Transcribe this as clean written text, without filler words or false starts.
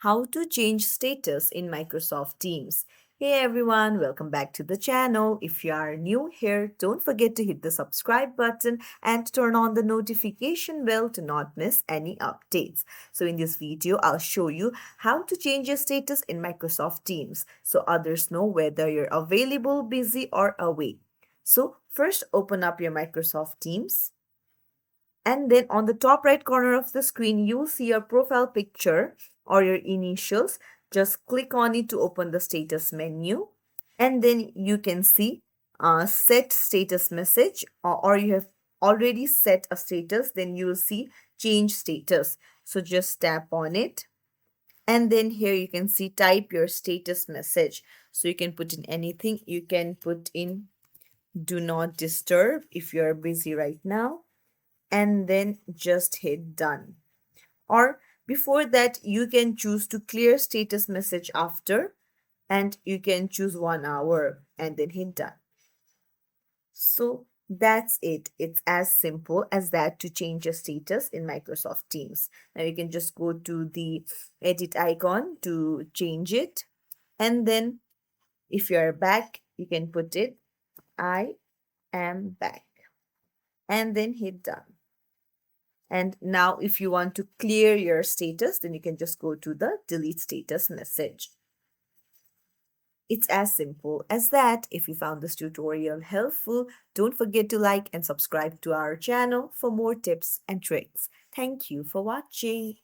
How to change status in Microsoft Teams. Hey everyone, welcome back to the channel. If you are new here, don't forget to hit the subscribe button and turn on the notification bell to not miss any updates. So in this video, I'll show you how to change your status in Microsoft Teams so others know whether you're available, busy or away. So first open up your Microsoft Teams. And then on the top right corner of the screen, you'll see your profile picture or your initials. Just click on it to open the status menu. And then you can see set status message or you have already set a status. Then you'll see change status. So just tap on it. And then here you can see type your status message. So you can put in anything. You can put in do not disturb if you're busy right now, and then just hit done. Or before that, you can choose to clear status message after, and you can choose 1 hour and then hit done. So that's it. It's as simple as that to change your status in Microsoft Teams. Now you can just go to the edit icon to change it. And then if you're back, you can put it, I am back, and then hit done. And now if you want to clear your status, then you can just go to the delete status message. It's as simple as that. If you found this tutorial helpful, don't forget to like and subscribe to our channel for more tips and tricks. Thank you for watching.